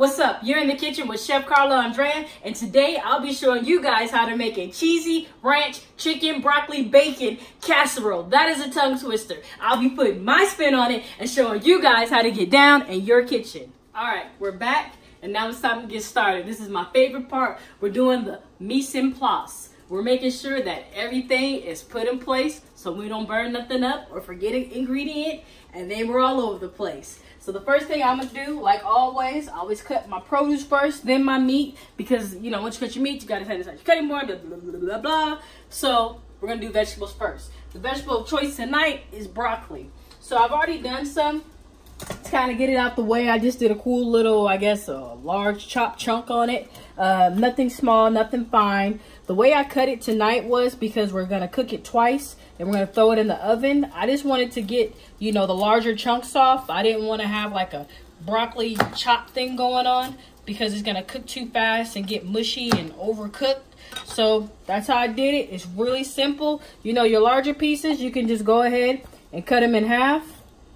What's up? You're in the kitchen with Chef ChefCarlaAndrea, and today I'll be showing you guys how to make a cheesy ranch chicken broccoli bacon casserole. That is a tongue twister. I'll be putting my spin on it and showing you guys how to get down in your kitchen. All right, we're back, and now it's time to get started. This is my favorite part. We're doing the mise en place. We're making sure that everything is put in place so we don't burn nothing up or forget an ingredient, and then we're all over the place. So the first thing I'm gonna do, like always, I always cut my produce first, then my meat, because you know once you cut your meat, you gotta sanitize your cutting board, blah blah blah blah blah. So we're gonna do vegetables first. The vegetable of choice tonight is broccoli. So I've already done some to kind of get it out the way. I just did a cool little, I guess, a large chopped chunk on it. Nothing small, nothing fine. The way I cut it tonight was because we're gonna cook it twice and we're gonna throw it in the oven. I just wanted to get, you know, the larger chunks off. I didn't want to have like a broccoli chop thing going on because it's gonna cook too fast and get mushy and overcooked. So that's how I did it. It's really simple. You know, your larger pieces, you can just go ahead and cut them in half.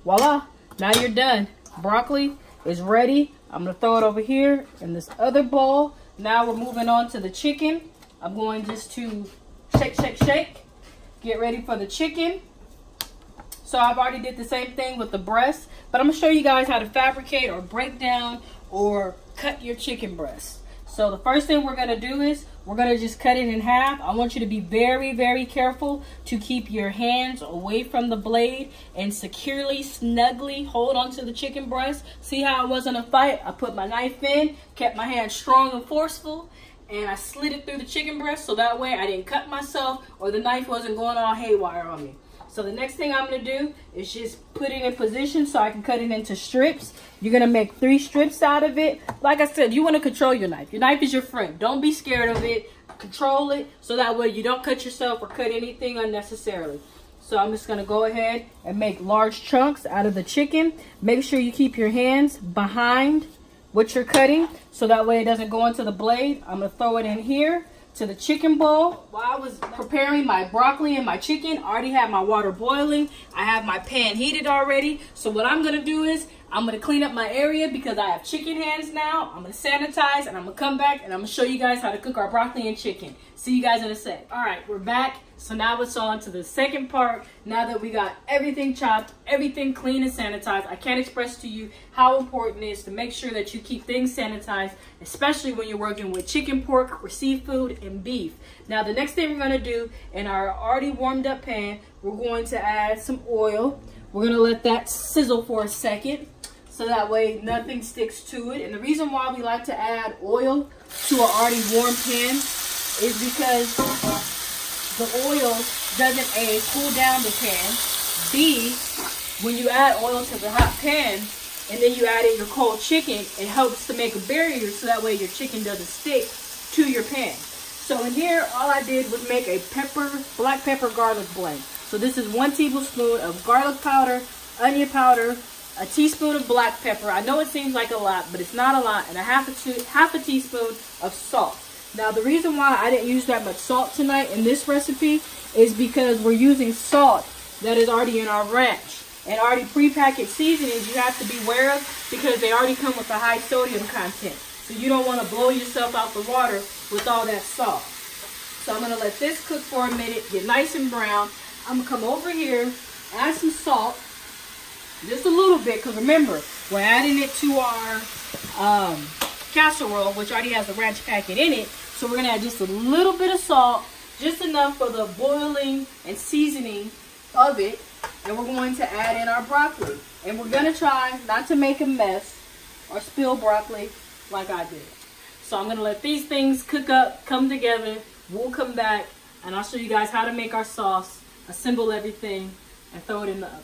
Voila, now you're done. Broccoli is ready. I'm gonna throw it over here in this other bowl. Now we're moving on to the chicken. I'm going just to shake. Get ready for the chicken. So I've already did the same thing with the breast, but I'm gonna show you guys how to fabricate or break down or cut your chicken breast. So the first thing we're gonna do is we're gonna just cut it in half. I want you to be very, very careful to keep your hands away from the blade and securely, snugly hold onto the chicken breast. See how it wasn't a fight? I put my knife in, kept my hand strong and forceful, and I slid it through the chicken breast so that way I didn't cut myself or the knife wasn't going all haywire on me. So the next thing I'm going to do is just put it in position so I can cut it into strips. You're going to make 3 strips out of it. Like I said, you want to control your knife. Your knife is your friend. Don't be scared of it. Control it so that way you don't cut yourself or cut anything unnecessarily. So I'm just going to go ahead and make large chunks out of the chicken. Make sure you keep your hands behind what you're cutting so that way it doesn't go into the blade. I'm going to throw it in here to the chicken bowl. While I was preparing my broccoli and my chicken, I already had my water boiling. I have my pan heated already. So what I'm going to do is I'm going to clean up my area because I have chicken hands now. I'm going to sanitize and I'm going to come back and I'm going to show you guys how to cook our broccoli and chicken. See you guys in a sec. All right, we're back. So now it's on to the second part. Now that we got everything chopped, everything clean and sanitized, I can't express to you how important it is to make sure that you keep things sanitized, especially when you're working with chicken, pork, or seafood, and beef. Now the next thing we're going to do in our already warmed up pan, we're going to add some oil. We're going to let that sizzle for a second so that way nothing sticks to it. And the reason why we like to add oil to an already warm pan is because the oil doesn't A, cool down the pan, B, when you add oil to the hot pan and then you add in your cold chicken, it helps to make a barrier so that way your chicken doesn't stick to your pan. So in here, all I did was make a black pepper garlic blend. So this is 1 tablespoon of garlic powder, onion powder, a teaspoon of black pepper. I know it seems like a lot, but it's not a lot, and half a teaspoon of salt. Now, the reason why I didn't use that much salt tonight in this recipe is because we're using salt that is already in our ranch. And already prepackaged seasonings you have to be aware of because they already come with a high sodium content. So you don't want to blow yourself out the water with all that salt. So I'm going to let this cook for a minute, get nice and brown. I'm going to come over here, add some salt, just a little bit, because remember, we're adding it to our casserole, which already has the ranch packet in it. So we're going to add just a little bit of salt, just enough for the boiling and seasoning of it. And we're going to add in our broccoli. And we're going to try not to make a mess or spill broccoli like I did. So I'm going to let these things cook up, come together. We'll come back and I'll show you guys how to make our sauce, assemble everything, and throw it in the oven.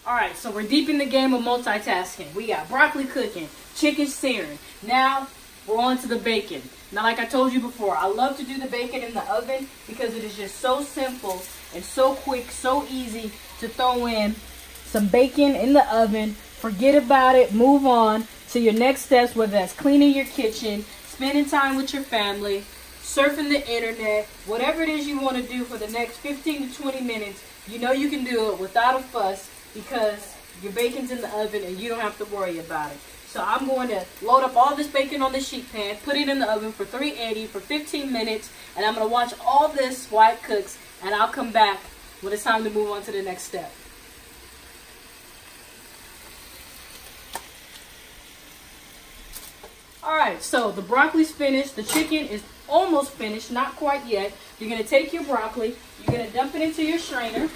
Alright, so we're deep in the game of multitasking. We got broccoli cooking, chicken searing. Now, we're on to the bacon. Now, like I told you before, I love to do the bacon in the oven because it is just so simple and so quick, so easy to throw in some bacon in the oven, forget about it, move on to your next steps, whether that's cleaning your kitchen, spending time with your family, surfing the internet, whatever it is you want to do for the next 15 to 20 minutes, you know you can do it without a fuss because your bacon's in the oven and you don't have to worry about it. So I'm going to load up all this bacon on the sheet pan, put it in the oven for 380 for 15 minutes, and I'm going to watch all this while it cooks, and I'll come back when it's time to move on to the next step. Alright, so the broccoli's finished. The chicken is almost finished, not quite yet. You're going to take your broccoli, you're going to dump it into your strainer.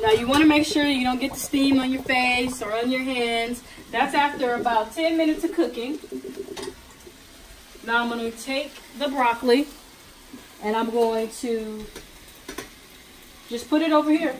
Now you want to make sure you don't get the steam on your face or on your hands. That's after about 10 minutes of cooking. Now I'm going to take the broccoli and I'm going to just put it over here.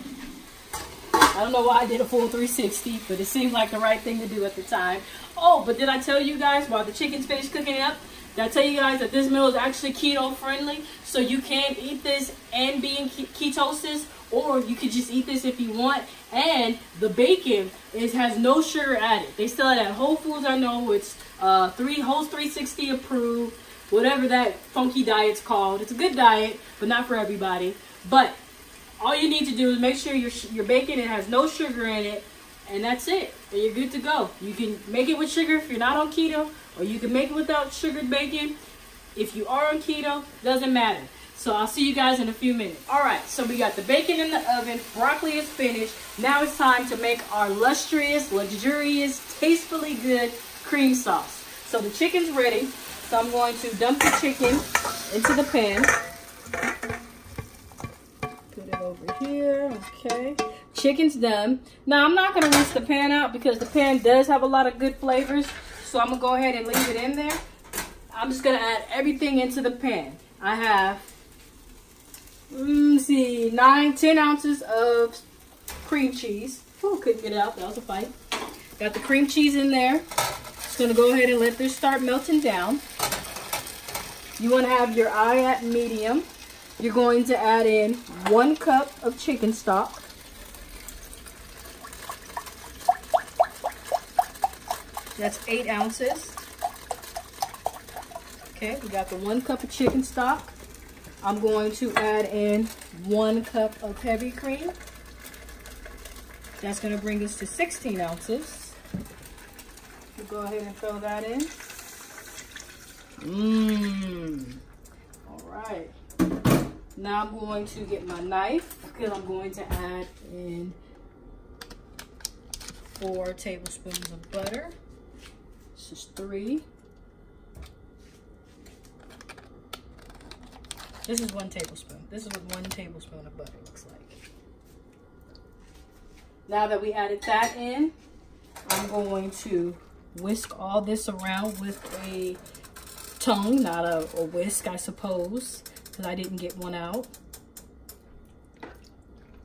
I don't know why I did a full 360, but it seemed like the right thing to do at the time. Oh, but did I tell you guys while the chicken's finished cooking up, did I tell you guys that this meal is actually keto friendly? So you can eat this and be in ketosis, or you could just eat this if you want. And the bacon has no sugar added. They sell it at Whole Foods. I know it's Whole 360 approved, whatever that funky diet's called. It's a good diet, but not for everybody. But all you need to do is make sure your bacon, it has no sugar in it, and that's it. And you're good to go. You can make it with sugar if you're not on keto, or you can make it without sugared bacon. If you are on keto, doesn't matter. So I'll see you guys in a few minutes. Alright, so we got the bacon in the oven, broccoli is finished. Now it's time to make our luxurious, tastefully good cream sauce. So the chicken's ready. So I'm going to dump the chicken into the pan. Put it over here, okay. Chicken's done. Now I'm not gonna rinse the pan out because the pan does have a lot of good flavors. So I'm gonna go ahead and leave it in there. I'm just gonna add everything into the pan. I have, 10 ounces of cream cheese. Oh, couldn't get it out, that was a fight. Got the cream cheese in there. Just gonna go ahead and let this start melting down. You wanna have your eye at medium. You're going to add in 1 cup of chicken stock. That's 8 ounces. Okay, we got the 1 cup of chicken stock. I'm going to add in 1 cup of heavy cream. That's going to bring us to 16 ounces. We'll go ahead and throw that in. All right. Now I'm going to get my knife because I'm going to add in 4 tablespoons of butter. This is 3. This is 1 tablespoon. This is what 1 tablespoon of butter looks like. Now that we added that in, I'm going to whisk all this around with a tongue, not a whisk, I suppose, because I didn't get one out.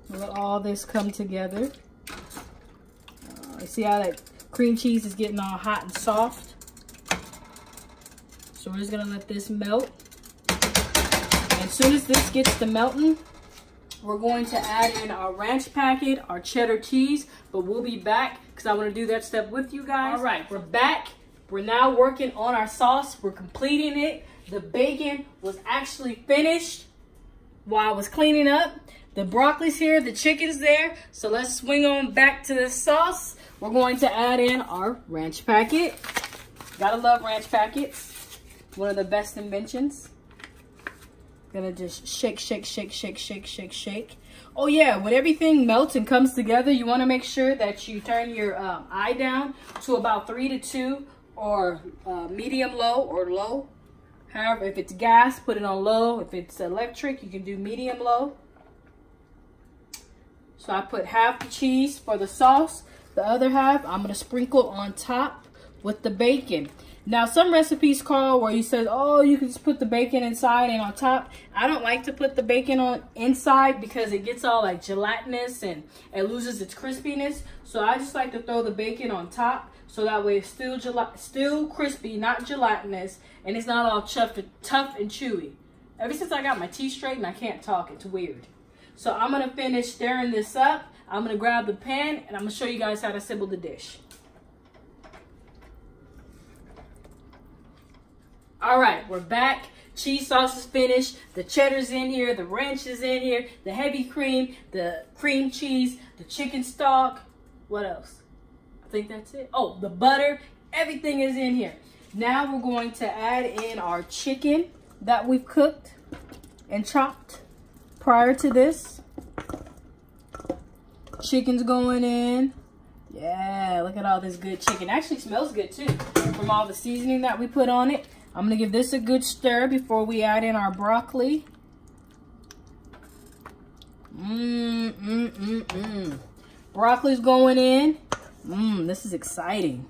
Let all this come together. You see how that cream cheese is getting all hot and soft? So we're just gonna let this melt. And as soon as this gets to melting, we're going to add in our ranch packet, our cheddar cheese, but we'll be back because I want to do that step with you guys. All right, we're back. We're now working on our sauce. We're completing it. The bacon was actually finished while I was cleaning up. The broccoli's here, the chicken's there. So let's swing on back to the sauce. We're going to add in our ranch packet. Gotta love ranch packets. One of the best inventions. Gonna just shake, shake, shake, shake, shake, shake, shake. Oh yeah, when everything melts and comes together, you wanna make sure that you turn your eye down to about 3 to 2 or medium low or low. However, if it's gas, put it on low. If it's electric, you can do medium low. So I put half the cheese for the sauce. The other half, I'm gonna sprinkle on top with the bacon. Now, some recipes call where you said, oh, you can just put the bacon inside and on top. I don't like to put the bacon on inside because it gets all like gelatinous and it loses its crispiness. So I just like to throw the bacon on top so that way it's still crispy, not gelatinous, and it's not all tough and chewy. Ever since I got my teeth straightened, I can't talk. It's weird. So I'm going to finish stirring this up. I'm going to grab the pan and I'm going to show you guys how to assemble the dish. All right, we're back. Cheese sauce is finished. The cheddar's in here. The ranch is in here. The heavy cream, the cream cheese, the chicken stock. What else? I think that's it. Oh, the butter, everything is in here. Now we're going to add in our chicken that we've cooked and chopped prior to this. Chicken's going in. Yeah, look at all this good chicken. Actually smells good too from all the seasoning that we put on it. I'm gonna give this a good stir before we add in our broccoli. Broccoli's going in. This is exciting.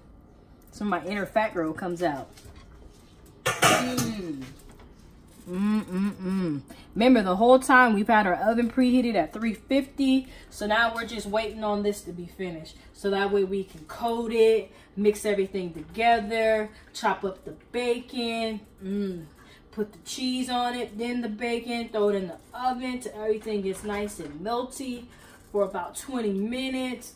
Some of my inner fat girl comes out. Remember, the whole time we've had our oven preheated at 350. So now we're just waiting on this to be finished. So that way we can coat it, mix everything together, chop up the bacon, put the cheese on it, then the bacon, throw it in the oven till everything gets nice and melty for about 20 minutes.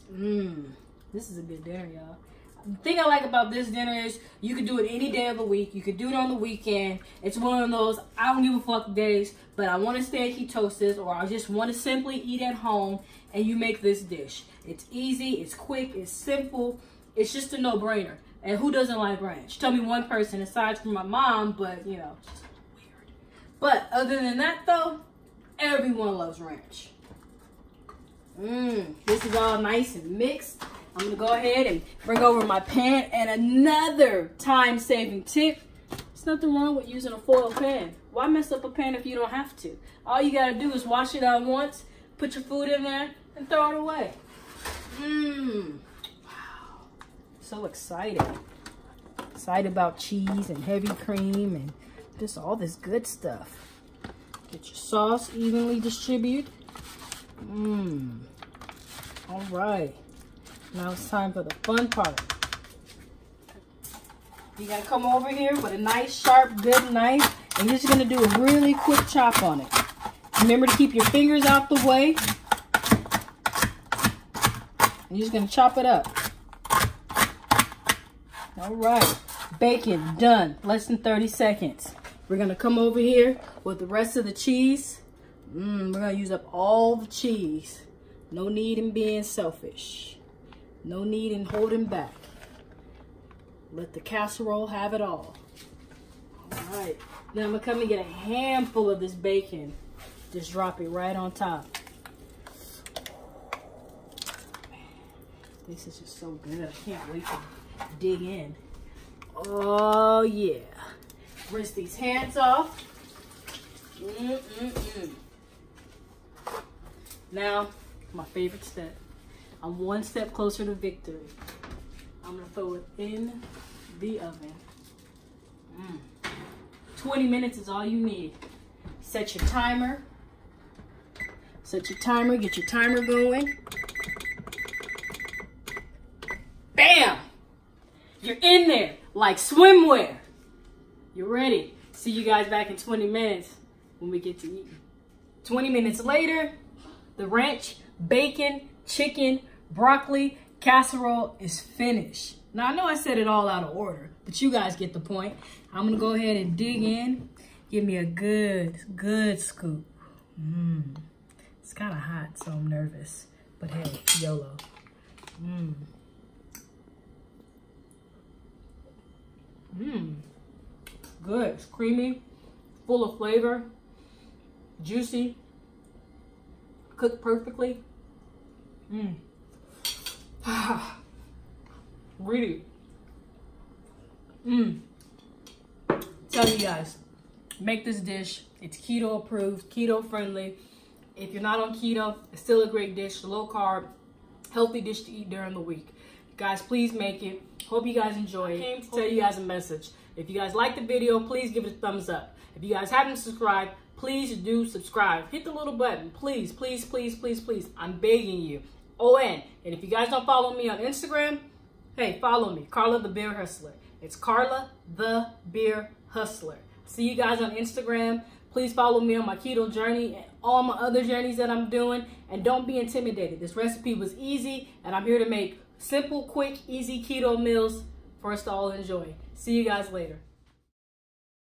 This is a good dinner, y'all. The thing I like about this dinner is you can do it any day of the week. You could do it on the weekend. It's one of those I don't give a fuck days, but I want to stay in ketosis, or I just want to simply eat at home, and you make this dish. It's easy, it's quick, it's simple. It's just a no-brainer. And who doesn't like ranch? Tell me one person aside from my mom, but you know, it's just weird. But other than that though, everyone loves ranch. This is all nice and mixed. I'm gonna go ahead and bring over my pan, and another time-saving tip. There's nothing wrong with using a foil pan. Why mess up a pan if you don't have to? All you gotta do is wash it out once, put your food in there, and throw it away. Wow. So excited. Excited about cheese and heavy cream and just all this good stuff. Get your sauce evenly distributed. All right. Now it's time for the fun part. You gotta come over here with a nice, sharp, good knife, and you're just gonna do a really quick chop on it. Remember to keep your fingers out the way. And you're just gonna chop it up. All right, bacon done, less than 30 seconds. We're gonna come over here with the rest of the cheese. We're gonna use up all the cheese. No need in being selfish. No need in holding back. Let the casserole have it all. All right. Then I'm going to come and get a handful of this bacon. Just drop it right on top. This is just so good. I can't wait to dig in. Oh, yeah. Rinse these hands off. Now, my favorite step. I'm one step closer to victory. I'm gonna throw it in the oven. 20 minutes is all you need. Set your timer. Set your timer, get your timer going. Bam! You're in there like swimwear. You're ready. See you guys back in 20 minutes when we get to eat. 20 minutes later, the ranch, bacon, chicken, broccoli casserole is finished. Now, I know I said it all out of order, but you guys get the point. I'm going to go ahead and dig in. Give me a good scoop. It's kind of hot, so I'm nervous. But hey, YOLO. Good. It's creamy, full of flavor, juicy, cooked perfectly. Really. Tell you guys, make this dish. It's keto approved, keto friendly. If you're not on keto, it's still a great dish. Low carb, healthy dish to eat during the week. Guys, please make it. Hope you guys enjoy it. I came to tell you guys a message. If you guys like the video, please give it a thumbs up. If you guys haven't subscribed, please do subscribe. Hit the little button. Please, please, please, please, please. I'm begging you. And if you guys don't follow me on Instagram, hey, follow me, Carla the Beer Hustler. It's Carla the Beer Hustler. See you guys on Instagram. Please follow me on my keto journey and all my other journeys that I'm doing. And don't be intimidated. This recipe was easy, and I'm here to make simple, quick, easy keto meals for us to all enjoy. See you guys later.